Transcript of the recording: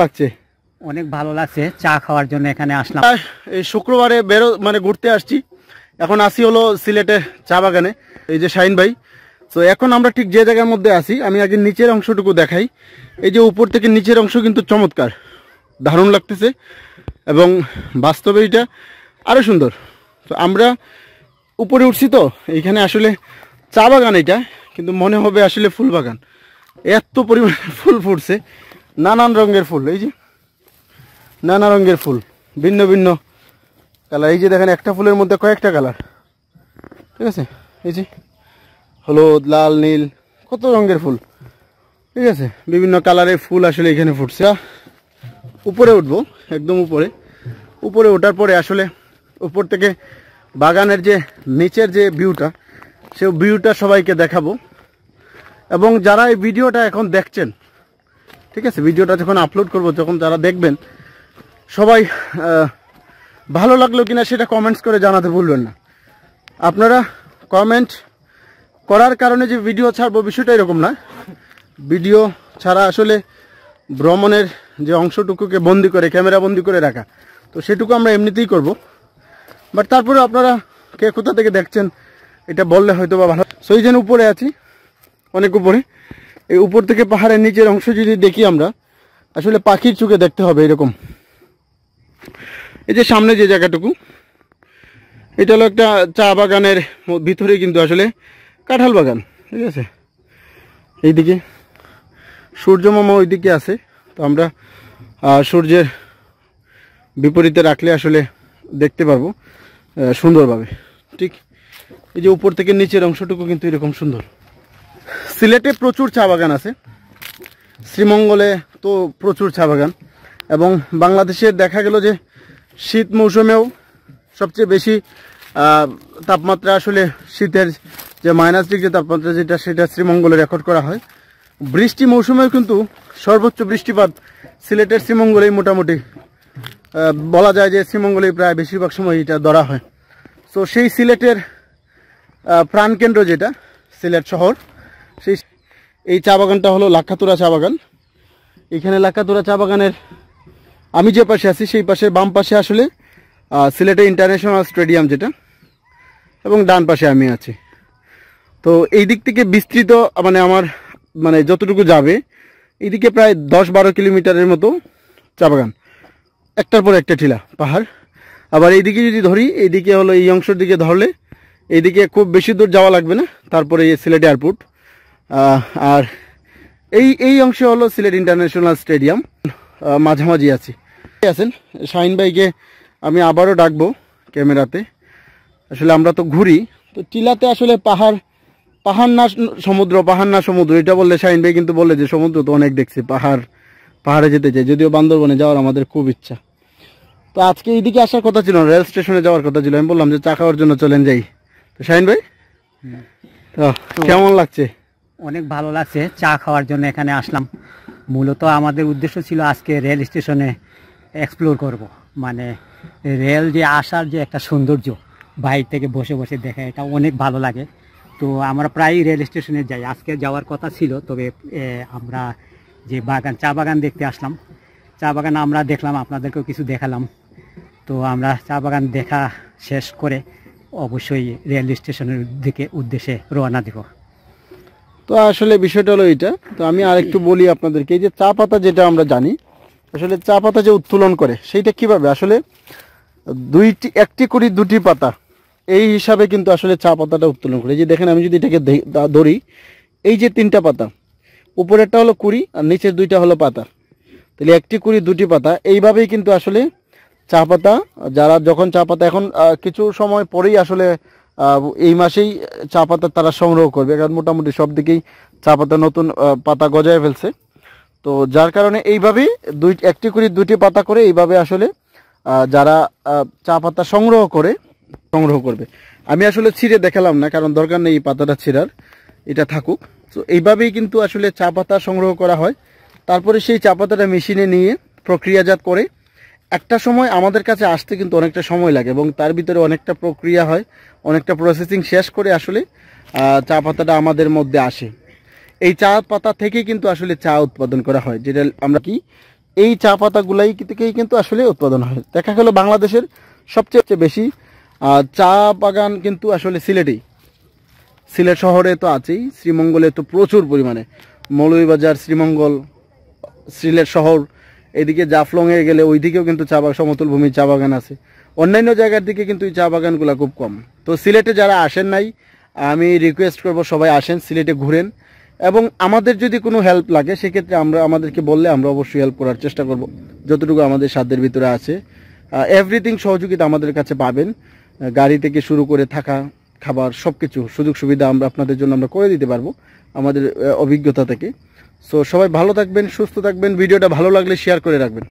লাগছে? অনেক ভালো লাগছে, চা খাওয়ার জন্য এখানে আসলাম। এই শুক্রবারে মানে ঘুরতে আসছি। এখন আসি হলো সিলেটের চা বাগানে, এই যে শাহিন ভাই। তো এখন আমরা ঠিক যে জায়গার মধ্যে আছি, আমি আগে নিচের অংশটুকু দেখাই। এই যে উপর থেকে নিচের অংশ কিন্তু চমৎকার, দারুণ লাগতেছে এবং বাস্তবে এটা আরও সুন্দর। তো আমরা উপরে উঠছি, তো এইখানে আসলে চা বাগান, এটা কিন্তু মনে হবে আসলে ফুল বাগান। এত পরিমাণে ফুল ফুটছে, নানান রঙের ফুল, এই যে নানা রঙের ফুল, ভিন্ন ভিন্ন কালার। এই যে দেখেন একটা ফুলের মধ্যে কয়েকটা কালার, ঠিক আছে? এই যে হলুদ, লাল, নীল, কত রঙের ফুল, ঠিক আছে? বিভিন্ন কালারের ফুল আসলে এখানে ফুটছে। উপরে উঠবো, একদম উপরে। উপরে ওঠার পরে আসলে উপর থেকে বাগানের যে নিচের যে ভিউটা, সে ভিউটা সবাইকে দেখাবো। এবং যারা এই ভিডিওটা এখন দেখছেন, ঠিক আছে, ভিডিওটা যখন আপলোড করব, যখন যারা দেখবেন, সবাই ভালো লাগলো কিনা সেটা কমেন্টস করে জানাতে ভুলবেন না। আপনারা কমেন্ট করার কারণে যে ভিডিও ছাড়বো বিষয়টা এরকম না। ভিডিও ছাড়া আসলে ভ্রমণের যে অংশটুকুকে বন্দি করে, ক্যামেরা বন্দি করে রাখা, তো সেটুকু আমরা এমনিতেই করব। বাট তারপরে আপনারা কে কোথা থেকে দেখছেন এটা বললে হয়তো বা ভালো। সো এই যেন উপরে আছি, অনেক উপরে। এই উপর থেকে পাহাড়ের নিচের অংশ যদি দেখি আমরা, আসলে পাখির চোখে দেখতে হবে এরকম। এই যে সামনে যে জায়গাটুকু, এটা হলো একটা চা বাগানের ভিতরে, কিন্তু আসলে কাঁঠাল বাগান, ঠিক আছে? এইদিকে সূর্য মামা ওইদিকে আছে, তো আমরা সূর্যের বিপরীতে রাখলে আসলে দেখতে পারবো সুন্দরভাবে। ঠিক এই যে উপর থেকে নিচের অংশটুকু কিন্তু এরকম সুন্দর। সিলেটে প্রচুর চা বাগান আছে, শ্রীমঙ্গলে তো প্রচুর চা বাগান, এবং বাংলাদেশে দেখা গেল যে শীত মৌসুমেও সবচেয়ে বেশি তাপমাত্রা, আসলে শীতের যে -ডিগ্রি তাপমাত্রা যেটা, সেটা শ্রীমঙ্গলে রেকর্ড করা হয়। বৃষ্টি মৌসুমেও কিন্তু সর্বোচ্চ বৃষ্টিপাত সিলেটের শ্রীমঙ্গলেই মোটামুটি বলা যায় যে শ্রীমঙ্গলেই প্রায় বেশিরভাগ সময় এটা ধরা হয়। তো সেই সিলেটের প্রাণকেন্দ্র যেটা সিলেট শহর, সেই এই চা বাগানটা হলো লাক্ষাতুরা চা বাগান। এখানে লাক্ষাতুরা চা বাগানের আমি যে পাশে আছি, সেই পাশের বাম পাশে আসলে সিলেটে ইন্টারন্যাশনাল স্টেডিয়াম যেটা, এবং ডান পাশে আমি আছি। তো এই দিক থেকে বিস্তৃত, মানে আমার মানে যতটুকু যাবে, এইদিকে প্রায় 10-12 কিলোমিটারের মতো চা বাগান, একটার পর একটা টিলা পাহাড়। আবার এইদিকে যদি ধরি, এইদিকে হলো এই অংশের দিকে ধরলে, এইদিকে খুব বেশি দূর যাওয়া লাগবে না, তারপরে এই সিলেট এয়ারপোর্ট। আর এই অংশে হলো সিলেট ইন্টারন্যাশনাল স্টেডিয়াম, মাঝামাঝি আছি। আছেন শাহিন ভাইকে আমি আবারও ডাকবো ক্যামেরাতে। আসলে আমরা তো ঘুরি, তো টিলাতে আসলে পাহাড় না সমুদ্র, পাহাড় না সমুদ্র, এটা বললে শাহিন ভাই কিন্তু বললে যে সমুদ্র তো অনেক দেখছি, পাহাড়ে যেতে চাই, যদিও বান্দরবনে যাওয়ার আমাদের খুব ইচ্ছা। তো আজকে এইদিকে আসার কথা ছিল, রেল স্টেশনে যাওয়ার কথা ছিল। আমি বললাম যে চা খাওয়ার জন্য চলেন যাই। তো শাহিন ভাই, তো কেমন লাগছে? অনেক ভালো লাগছে, চা খাওয়ার জন্য এখানে আসলাম। মূলত আমাদের উদ্দেশ্য ছিল আজকে রেল স্টেশনে এক্সপ্লোর করব, মানে রেল যে আসার যে একটা সৌন্দর্য, বাইরে থেকে বসে বসে দেখে, এটা অনেক ভালো লাগে। তো আমরা প্রায়ই রেল স্টেশনে যাই, আজকে যাওয়ার কথা ছিল, তবে আমরা যে চা বাগান দেখতে আসলাম, চা বাগান আমরা দেখলাম, আপনাদেরকেও কিছু দেখালাম। তো আমরা চা বাগান দেখা শেষ করে অবশ্যই রেল স্টেশনের উদ্দেশ্যে রওনা দেব। তো আসলে বিষয়টা হলো এইটা। তো আমি আর একটু বলি আপনাদেরকে, এই যে চা পাতা যেটা আমরা জানি, আসলে চা পাতা যে উত্তোলন করে সেইটা কিভাবে, আসলে একটি করে দুটি পাতা, এই হিসাবে কিন্তু আসলে চা পাতাটা উত্তোলন করে। এই যে দেখেন, আমি যদি এটাকে ধরি, এই যে 3টা পাতা, উপরেরটা হলো কুড়ি আর নিচের 2টা হলো পাতা, তাহলে একটি কুড়ি দুটি পাতা, এইভাবেই কিন্তু আসলে চা পাতা, যারা যখন চা পাতা এখন কিছু সময় পরেই আসলে এই মাসেই চা পাতা তারা সংগ্রহ করবে, কারণ মোটামুটি সব দিকেই চা পাতা নতুন পাতা গজায় ফেলছে। তো যার কারণে এইভাবেই একটি করে 2টি পাতা করে এইভাবে আসলে যারা চা পাতা সংগ্রহ করবে। আমি আসলে ছিঁড়ে দেখালাম না, কারণ দরকার নেই এই পাতাটা ছিঁড়ার, এটা থাকুক। তো এইভাবেই কিন্তু আসলে চা পাতা সংগ্রহ করা হয়। তারপরে সেই চা পাতাটা মেশিনে নিয়ে প্রক্রিয়াজাত করে একটা সময় আমাদের কাছে আসতে কিন্তু অনেকটা সময় লাগে, এবং তার ভিতরে অনেকটা প্রক্রিয়া হয়, অনেকটা প্রসেসিং শেষ করে আসলে চা পাতাটা আমাদের মধ্যে আসে। এই চা পাতা থেকে কিন্তু আসলে চা উৎপাদন করা হয়, যেটা আমরা কি এই চা পাতাগুলাই থেকেই কিন্তু আসলে উৎপাদন হয়। দেখা গেল বাংলাদেশের সবচেয়ে বেশি চা বাগান কিন্তু আসলে সিলেটেই। সিলেট শহরে তো আছেই, শ্রীমঙ্গলে তো প্রচুর পরিমাণে, মৌলভীবাজার, শ্রীমঙ্গল, সিলেট শহর, এদিকে জাফলংয়ে গেলে ওইদিকেও কিন্তু চা বাগান, সমতল ভূমির চা বাগান আছে। অন্যান্য জায়গার দিকে কিন্তু এই চা বাগানগুলো খুব কম। তো সিলেটে যারা আসেন নাই, আমি রিকোয়েস্ট করব সবাই আসেন, সিলেটে ঘুরেন, এবং আমাদের যদি কোনো হেল্প লাগে সেক্ষেত্রে আমাদেরকে বললে আমরা অবশ্যই হেল্প করার চেষ্টা করব যতটুকু আমাদের সাধ্যের ভিতরে আছে। এভরিথিং সহযোগিতা আমাদের কাছে পাবেন, গাড়ি থেকে শুরু করে থাকা, খাবার, সব কিছু সুযোগ সুবিধা আমরা আপনাদের জন্য আমরা করে দিতে পারবো আমাদের অভিজ্ঞতা থেকে। সো সবাই ভালো থাকবেন, সুস্থ থাকবেন, ভিডিওটা ভালো লাগলে শেয়ার করে রাখবেন।